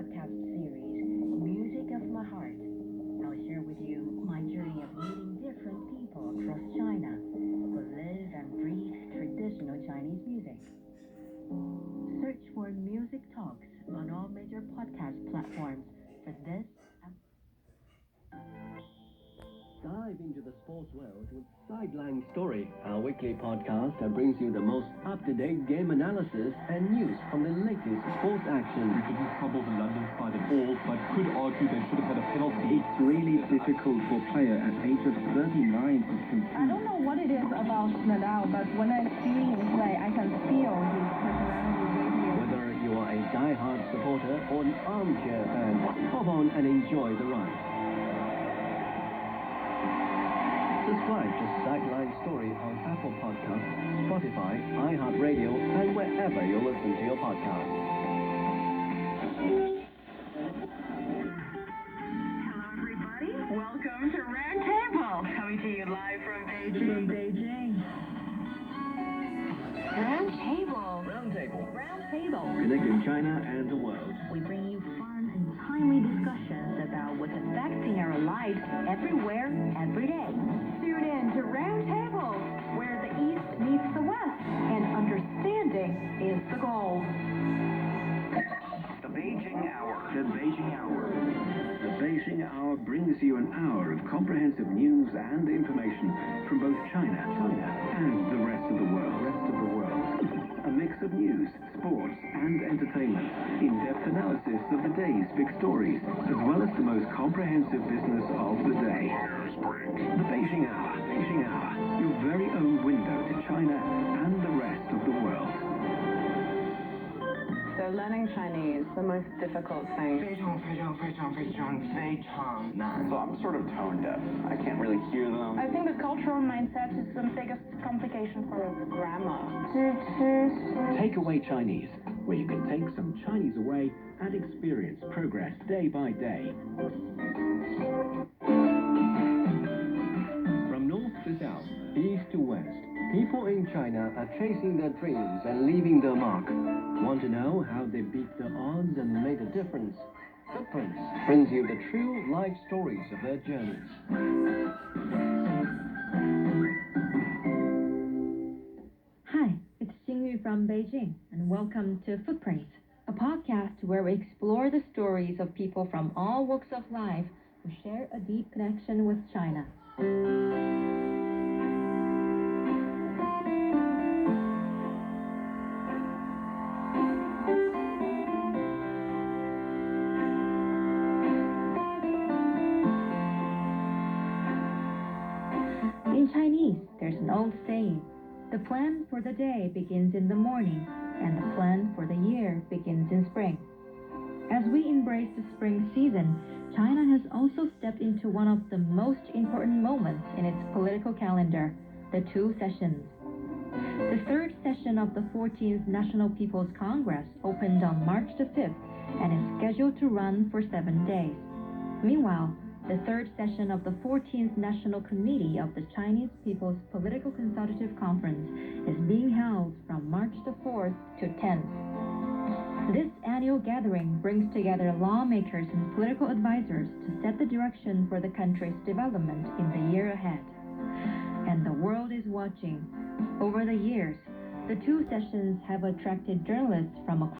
podcast series, Music of My Heart. I'll share with you my journey of meeting different people across China who live and breathe traditional Chinese music. Search for Music Talks on all major podcast platforms for this. Dive into the sports world with Sideline Story, our weekly podcast that brings you the most up-to-date game analysis and news from the latest sports action. We couldn't trouble the London side at all, but could argue they should have had a penalty. It's really difficult for a player at age of 39 to compete. I don't know what it is about Nadal, but when I see him play, I can feel his personality radiate. Whether you are a die-hard supporter or an armchair fan, hop on and enjoy the ride. Subscribe to Sideline Story on Apple Podcasts, Spotify, iHeartRadio, and wherever you listen to your podcasts. Hello, everybody. Welcome to Roundtable, coming to you live from Beijing. Roundtable. Connecting China and the world. We bring you fun and timely discussions about what's affecting our lives everywhere, every day. Tune in to Roundtable, where the East meets the West, and understanding is the goal. The Beijing Hour. The Beijing Hour. The Beijing Hour brings you an hour of comprehensive news and information from both China and the rest of the world. A mix of news, sports, and entertainment. In-depth analysis of the day's big stories, as well as the most comprehensive business of the day. The Beijing Hour. Your very own window to China and the rest of the world. So learning Chinese, the most difficult thing. 非常难. So I'm sort of tone deaf. I can't really hear them. I think the cultural mindset is the biggest complication for the grammar. Take Away Chinese, where you can take some Chinese away and experience progress day by day. From north to south, east to west, people in China are chasing their dreams and leaving their mark. Want to know how they beat the odds and made a difference? Footprints brings you the true life stories of their journeys. Hi, it's Xingyu from Beijing, and welcome to Footprints, a podcast where we explore the stories of people from all walks of life who share a deep connection with China. In Chinese, there's an old saying, the plan for the day begins in the morning, and the plan for the year begins in spring. As we embrace the spring season, China has also stepped into one of the most important moments in its political calendar, the two sessions. The third session of the 14th National People's Congress opened on March the 5th and is scheduled to run for 7 days. Meanwhile, the third session of the 14th National Committee of the Chinese People's Political Consultative Conference is being held from March the 4th to 10th. This annual gathering brings together lawmakers and political advisors to set the direction for the country's development in the year ahead. And the world is watching. Over the years, the two sessions have attracted journalists from across